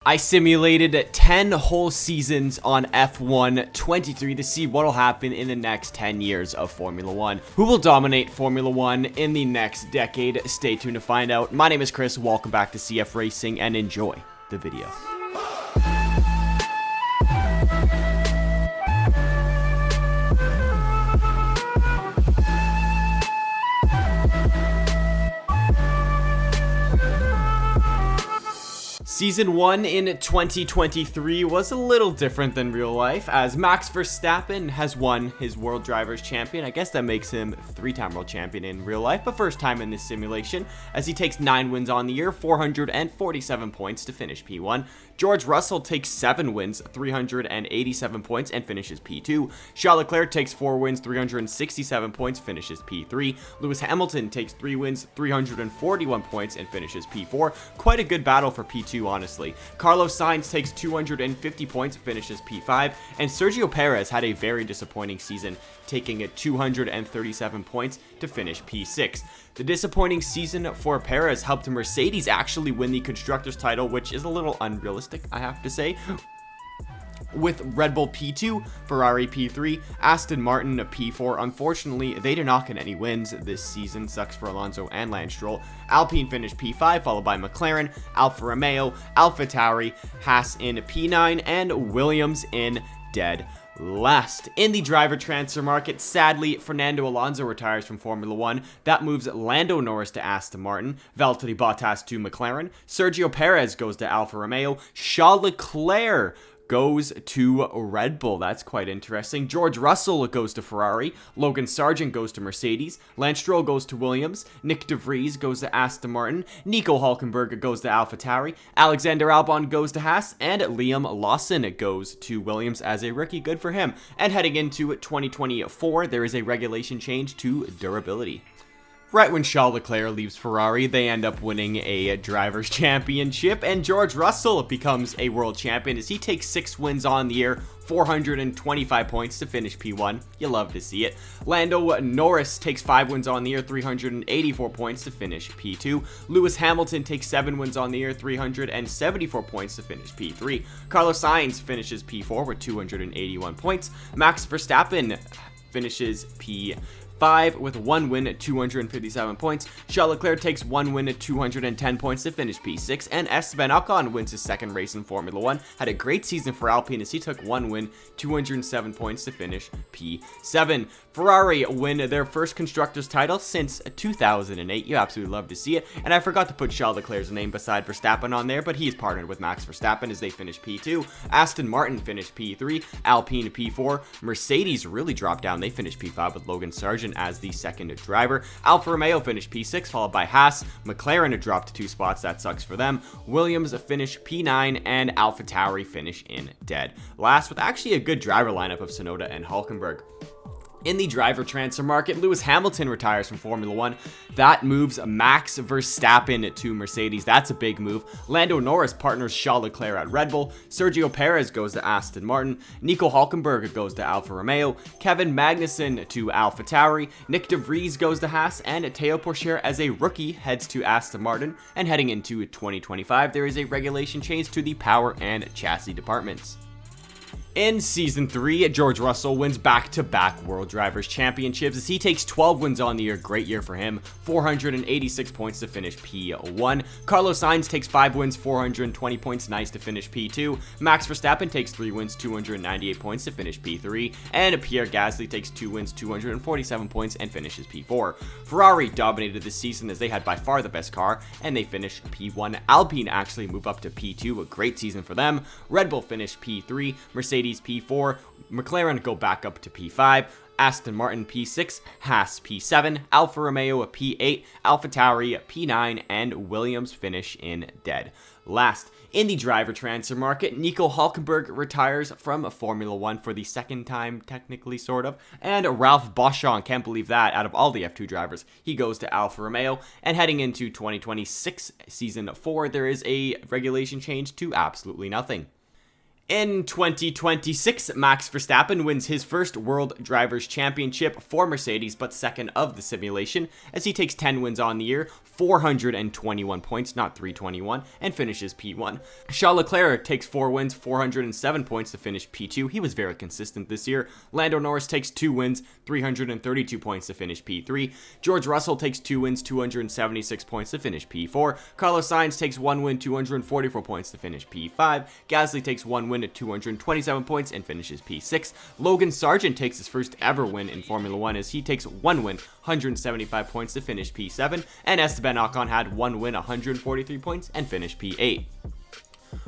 I simulated 10 whole seasons on F1 23 to see what will happen in the next 10 years of Formula 1. Who will dominate Formula 1 in the next decade? Stay tuned to find out. My name is Chris, welcome back to CFRacing, and enjoy the video. Season 1 in 2023 was a little different than real life, as Max Verstappen has won his World Drivers' Champion. I guess that makes him three-time World Champion in real life, but first time in this simulation, as he takes 9 wins on the year, 447 points to finish P1. George Russell takes 7 wins, 387 points, and finishes P2. Charles Leclerc takes 4 wins, 367 points, finishes P3. Lewis Hamilton takes 3 wins, 341 points, and finishes P4. Quite a good battle for P2, honestly. Carlos Sainz takes 250 points, finishes P5, and Sergio Perez had a very disappointing season, taking 237 points to finish P6. The disappointing season for Perez helped Mercedes actually win the Constructors' title, which is a little unrealistic, I have to say. With Red Bull P2, Ferrari P3, Aston Martin P4. Unfortunately, they did not get any wins this season. Sucks for Alonso and Lance Stroll. Alpine finished P5, followed by McLaren, Alfa Romeo, AlphaTauri, Haas in P9, and Williams in dead last. In the driver transfer market, sadly, Fernando Alonso retires from Formula 1. That moves Lando Norris to Aston Martin, Valtteri Bottas to McLaren, Sergio Perez goes to Alfa Romeo, Charles Leclerc goes to Red Bull. That's quite interesting. George Russell goes to Ferrari. Logan Sargent goes to Mercedes. Lance Stroll goes to Williams. Nick De Vries goes to Aston Martin. Nico Hülkenberg goes to AlphaTauri. Alexander Albon goes to Haas. And Liam Lawson goes to Williams as a rookie. Good for him. And heading into 2024, there is a regulation change to durability. Right when Charles Leclerc leaves Ferrari, they end up winning a driver's championship, and George Russell becomes a world champion as he takes 6 wins on the year, 425 points to finish P1. You love to see it. Lando Norris takes 5 wins on the year, 384 points to finish P2. Lewis Hamilton takes 7 wins on the year, 374 points to finish P3. Carlos Sainz finishes P4 with 281 points. Max Verstappen finishes P5 with 1 win at 257 points. Charles Leclerc takes 1 win at 210 points to finish P6, and Esteban Ocon wins his 2nd race in Formula 1. Had a great season for Alpine as he took 1 win, 207 points to finish P7. Ferrari win their first Constructors' title since 2008. You absolutely love to see it. And I forgot to put Charles Leclerc's name beside Verstappen on there, but he's partnered with Max Verstappen as they finish P2. Aston Martin finished P3, Alpine P4. Mercedes really dropped down. They finished P5 with Logan Sargent as the 2nd driver. Alfa Romeo finished P6, followed by Haas. McLaren dropped 2 spots. That sucks for them. Williams finished P9, and AlphaTauri finish in dead last, with actually a good driver lineup of Tsunoda and Hülkenberg. In the driver transfer market, Lewis Hamilton retires from Formula 1. That moves Max Verstappen to Mercedes. That's a big move. Lando Norris partners Charles Leclerc at Red Bull. Sergio Perez goes to Aston Martin. Nico Hülkenberg goes to Alfa Romeo. Kevin Magnussen to AlphaTauri. Nick De Vries goes to Haas. And Théo Pourchaire, as a rookie, heads to Aston Martin. And heading into 2025, there is a regulation change to the power and chassis departments. In Season 3, George Russell wins back-to-back World Drivers' Championships as he takes 12 wins on the year. Great year for him. 486 points to finish P1. Carlos Sainz takes 5 wins, 420 points. Nice to finish P2. Max Verstappen takes 3 wins, 298 points to finish P3. And Pierre Gasly takes 2 wins, 247 points and finishes P4. Ferrari dominated this season as they had by far the best car, and they finished P1. Alpine actually move up to P2. A great season for them. Red Bull finished P3. Mercedes P4, McLaren go back up to P5, Aston Martin P6, Haas P7, Alfa Romeo P8, AlphaTauri P9, and Williams finish in dead last. In the driver transfer market, Nico Hülkenberg retires from Formula 1 for the 2nd time, technically, sort of. And Ralph Boschung, can't believe that, out of all the F2 drivers, he goes to Alfa Romeo. And heading into 2026 Season 4, there is a regulation change to absolutely nothing. In 2026, Max Verstappen wins his first World Drivers' Championship for Mercedes, but second of the simulation, as he takes 10 wins on the year, 421 points, not 321, and finishes P1. Charles Leclerc takes 4 wins, 407 points to finish P2. He was very consistent this year. Lando Norris takes 2 wins, 332 points to finish P3. George Russell takes 2 wins, 276 points to finish P4. Carlos Sainz takes 1 win, 244 points to finish P5. Gasly takes 1 win at 227 points and finishes P6. Logan Sargeant takes his first ever win in Formula 1 as he takes 1 win, 175 points to finish P7. And Esteban Ocon had 1 win, 143 points and finished P8.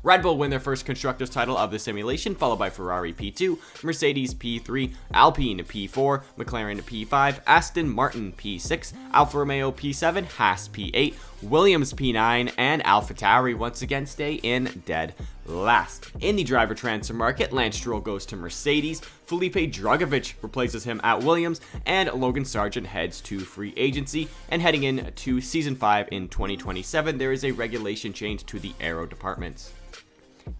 Red Bull win their first Constructors title of the simulation, followed by Ferrari P2, Mercedes P3, Alpine P4, McLaren P5, Aston Martin P6, Alfa Romeo P7, Haas P8, Williams P9, and AlphaTauri once again stay in dead last. In the driver transfer market, Lance Stroll goes to Mercedes, Felipe Drugovich replaces him at Williams, and Logan Sargeant heads to free agency. And heading into Season 5 in 2027, there is a regulation change to the aero departments.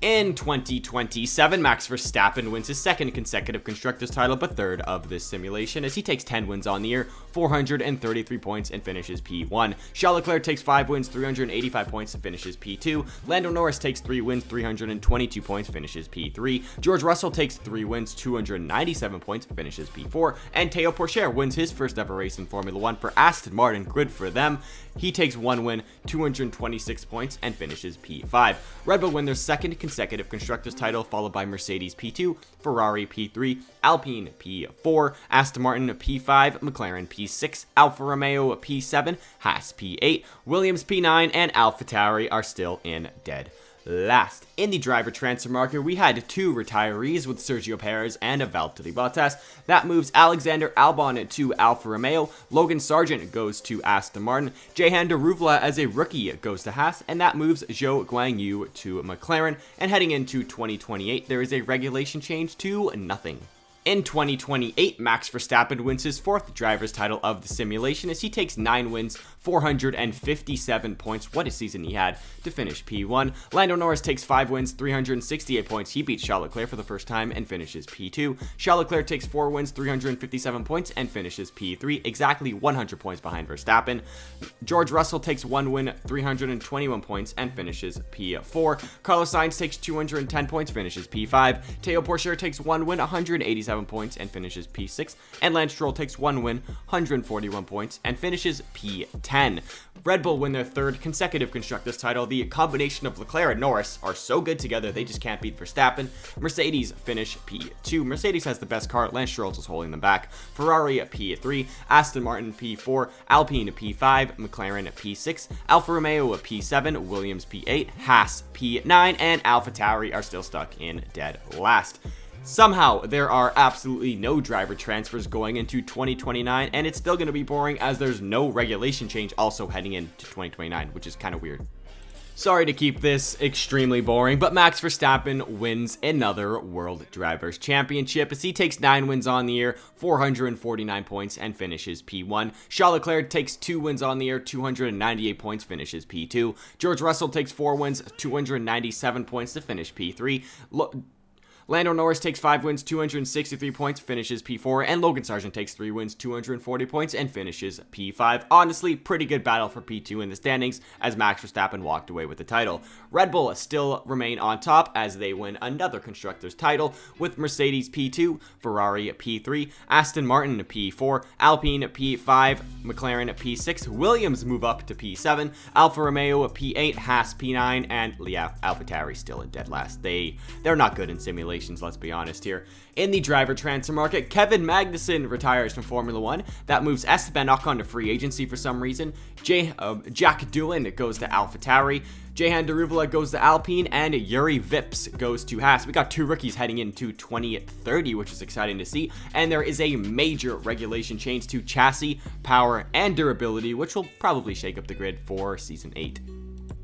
In 2027, Max Verstappen wins his second consecutive Constructors title, but third of this simulation, as he takes 10 wins on the year, 433 points, and finishes P1. Charles Leclerc takes 5 wins, 385 points, and finishes P2. Lando Norris takes 3 wins, 322 points, finishes P3. George Russell takes 3 wins, 297 points, finishes P4. And Théo Pourchaire wins his first ever race in Formula 1 for Aston Martin. Good for them. He takes 1 win, 226 points, and finishes P5. Red Bull win their second consecutive Constructors title, followed by Mercedes P2, Ferrari P3, Alpine P4, Aston Martin P5, McLaren P6, Alfa Romeo P7, Haas P8, Williams P9, and AlphaTauri are still in dead last. In the driver transfer market, we had 2 retirees with Sergio Perez and Valtteri Bottas. That moves Alexander Albon to Alfa Romeo, Logan Sargeant goes to Aston Martin, Jehan Daruvala as a rookie goes to Haas, and that moves Zhou Guanyu to McLaren. And heading into 2028, there is a regulation change to nothing. In 2028, Max Verstappen wins his 4th driver's title of the simulation as he takes 9 wins, 457 points, what a season he had, to finish P1. Lando Norris takes 5 wins, 368 points, he beats Charles Leclerc for the first time and finishes P2. Charles Leclerc takes 4 wins, 357 points and finishes P3, exactly 100 points behind Verstappen. George Russell takes 1 win, 321 points and finishes P4. Carlos Sainz takes 210 points, finishes P5. Théo Pourchaire takes 1 win, 187 points and finishes P6, and Lance Stroll takes 1 win, 141 points and finishes P10. Red Bull win their 3rd consecutive Constructors title. The combination of Leclerc and Norris are so good together, they just can't beat Verstappen. Mercedes finish P2. Mercedes has the best car, Lance Stroll is holding them back. Ferrari P3, Aston Martin P4, Alpine P5, McLaren P6, Alfa Romeo P7, Williams P8, Haas P9, and AlphaTauri are still stuck in dead last. Somehow, there are absolutely no driver transfers going into 2029, and it's still going to be boring as there's no regulation change also heading into 2029, which is kind of weird. Sorry to keep this extremely boring, but Max Verstappen wins another World Drivers' Championship as he takes 9 wins on the year, 449 points, and finishes P1. Charles Leclerc takes 2 wins on the year, 298 points, finishes P2. George Russell takes 4 wins, 297 points to finish P3. Lando Norris takes 5 wins, 263 points, finishes P4, and Logan Sargeant takes 3 wins, 240 points, and finishes P5. Honestly, pretty good battle for P2 in the standings, as Max Verstappen walked away with the title. Red Bull still remain on top as they win another Constructors title, with Mercedes P2, Ferrari P3, Aston Martin P4, Alpine P5, McLaren P6, Williams move up to P7, Alfa Romeo P8, Haas P9, and AlphaTauri still in dead last. They're not good in simulation, let's be honest here. In the driver transfer market, Kevin Magnussen retires from Formula 1. That moves Esteban Ocon to free agency for some reason. Jack Doolan goes to AlphaTauri. Jehan Daruvala goes to Alpine, and Yuri Vips goes to Haas. We got 2 rookies heading into 2030, which is exciting to see. And there is a major regulation change to chassis, power, and durability, which will probably shake up the grid for Season 8.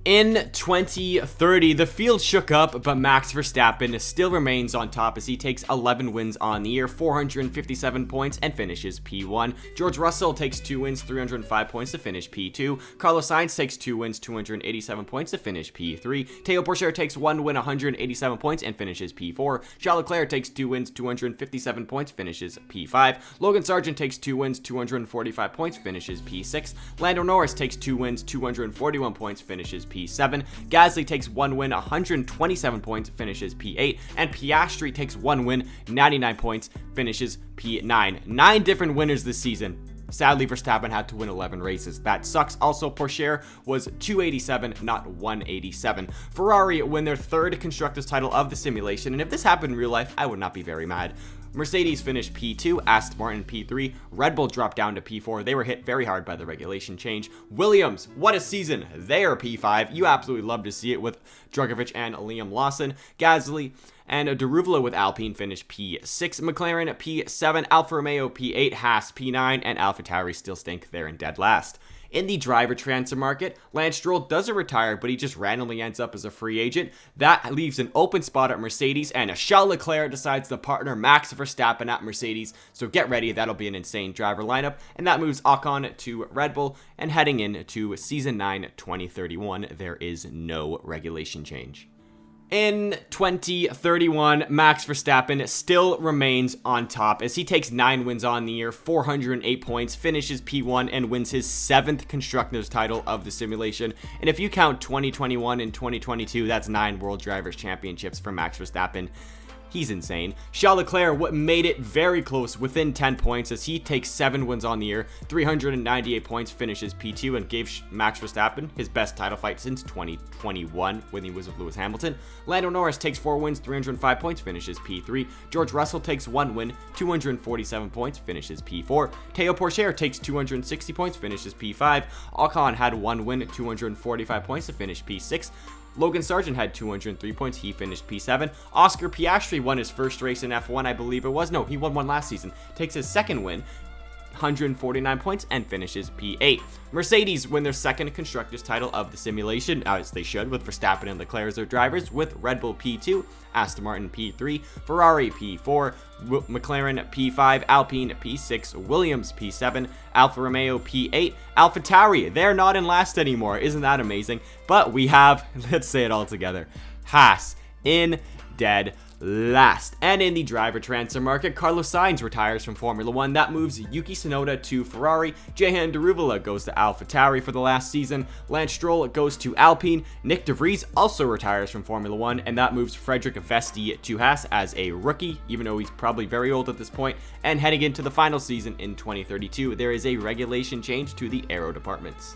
In 2030, the field shook up, but Max Verstappen still remains on top as he takes 11 wins on the year, 457 points, and finishes P1. George Russell takes 2 wins, 305 points to finish P2. Carlos Sainz takes 2 wins, 287 points to finish P3. Théo Pourchaire takes 1 win, 187 points, and finishes P4. Charles Leclerc takes 2 wins, 257 points, finishes P5. Logan Sargent takes 2 wins, 245 points, finishes P6. Lando Norris takes 2 wins, 241 points, finishes P7. Gasly takes 1 win, 127 points, finishes P8. And Piastri takes 1 win, 99 points, finishes P9. 9 different winners this season. Sadly, Verstappen had to win 11 races. That sucks. Also, Pourchaire was 287, not 187. Ferrari win their 3rd Constructors title of the simulation, and if this happened in real life, I would not be very mad. Mercedes finished P2, Aston Martin P3, Red Bull dropped down to P4. They were hit very hard by the regulation change. Williams, what a season. They are P5. You absolutely love to see it with Drugovich and Liam Lawson. Gasly and Deruvala with Alpine finished P6, McLaren P7, Alfa Romeo P8, Haas P9, and AlphaTauri still stink there in dead last. In the driver transfer market, Lance Stroll doesn't retire, but he just randomly ends up as a free agent. That leaves an open spot at Mercedes, and Charles Leclerc decides to partner Max Verstappen at Mercedes. So get ready, that'll be an insane driver lineup. And that moves Ocon to Red Bull, and heading into Season 9 2031, there is no regulation change. In 2031, Max Verstappen still remains on top as he takes 9 wins on the year, 408 points, finishes P1, and wins his 7th Constructors title of the simulation. And if you count 2021 and 2022, that's 9 World Drivers' Championships for Max Verstappen. He's insane. Charles Leclerc made it very close, within 10 points, as he takes 7 wins on the year, 398 points, finishes P2, and gave Max Verstappen his best title fight since 2021 when he was with Lewis Hamilton. Lando Norris takes 4 wins, 305 points, finishes P3. George Russell takes 1 win, 247 points, finishes P4. Théo Pourchaire takes 260 points, finishes P5. Ocon had 1 win, 245 points to finish P6. Logan Sargent had 203 points. He finished P7. Oscar Piastri won his first race in F1, I believe it was. No, he won one last season. Takes his 2nd win, 149 points, and finishes P8. Mercedes win their 2nd Constructors title of the simulation, as they should, with Verstappen and Leclerc as their drivers, with Red Bull P2, Aston Martin P3, Ferrari P4, McLaren P5, Alpine P6, Williams P7, Alfa Romeo P8, AlphaTauri, they're not in last anymore. Isn't that amazing? But we have, let's say it all together, Haas in dead last. And in the driver transfer market, Carlos Sainz retires from Formula 1. That moves Yuki Tsunoda to Ferrari. Jehan Deruvala goes to AlphaTauri for the last season. Lance Stroll goes to Alpine. Nick De Vries also retires from Formula 1, and that moves Frederick Vesti to Haas as a rookie, even though he's probably very old at this point. And heading into the final season in 2032, there is a regulation change to the aero departments.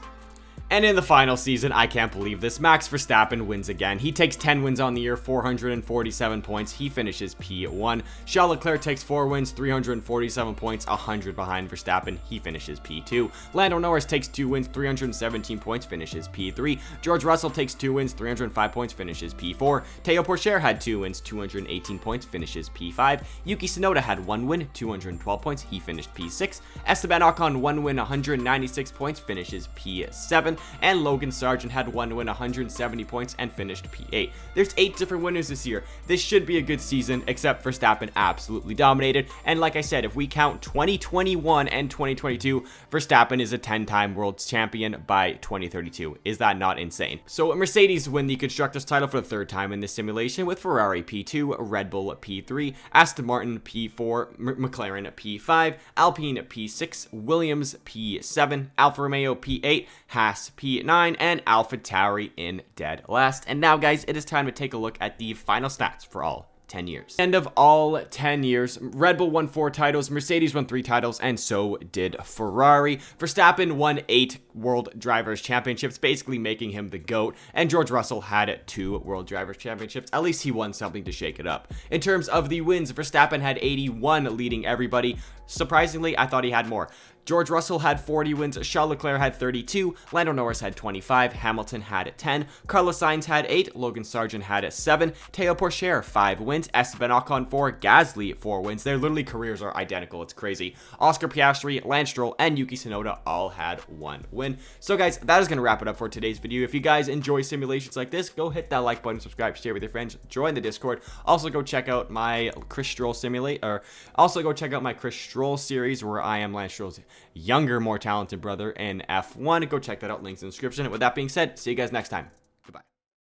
And in the final season, I can't believe this, Max Verstappen wins again. He takes 10 wins on the year, 447 points. He finishes P1. Charles Leclerc takes 4 wins, 347 points, 100 behind Verstappen. He finishes P2. Lando Norris takes 2 wins, 317 points, finishes P3. George Russell takes 2 wins, 305 points, finishes P4. Théo Pourchaire had 2 wins, 218 points, finishes P5. Yuki Tsunoda had 1 win, 212 points. He finished P6. Esteban Ocon 1 win, 196 points, finishes P7. And Logan Sargent had 1 win, 170 points, and finished P8. There's 8 different winners this year. This should be a good season, except Verstappen absolutely dominated. And like I said, if we count 2021 and 2022, Verstappen is a 10-time world champion by 2032. Is that not insane? So Mercedes win the Constructors title for the 3rd time in this simulation, with Ferrari P2, Red Bull P3, Aston Martin P4, McLaren P5, Alpine P6, Williams P7, Alfa Romeo P8, Haas P9, and AlphaTauri in dead last. And now, guys, it is time to take a look at the final stats for all 10 years. End of all 10 years, Red Bull won 4 titles, Mercedes won 3 titles, and so did Ferrari. Verstappen won 8 World Drivers' Championships, basically making him the GOAT, and George Russell had 2 World Drivers' Championships. At least he won something to shake it up. In terms of the wins, Verstappen had 81, leading everybody. Surprisingly, I thought he had more. George Russell had 40 wins, Charles Leclerc had 32, Lando Norris had 25, Hamilton had 10, Carlos Sainz had 8, Logan Sargent had 7, Teo Pourchaire 5 wins, Esteban Ocon 4, Gasly 4 wins. Their literally careers are identical. It's crazy. Oscar Piastri, Lance Stroll, and Yuki Tsunoda all had 1 win. So guys, that is going to wrap it up for today's video. If you guys enjoy simulations like this, go hit that like button, subscribe, share with your friends, join the Discord. Also go check out my Chris Stroll series where I am Lance Stroll's younger, more talented brother in F1. Go check that out, links in the description. With that being said, see you guys next time.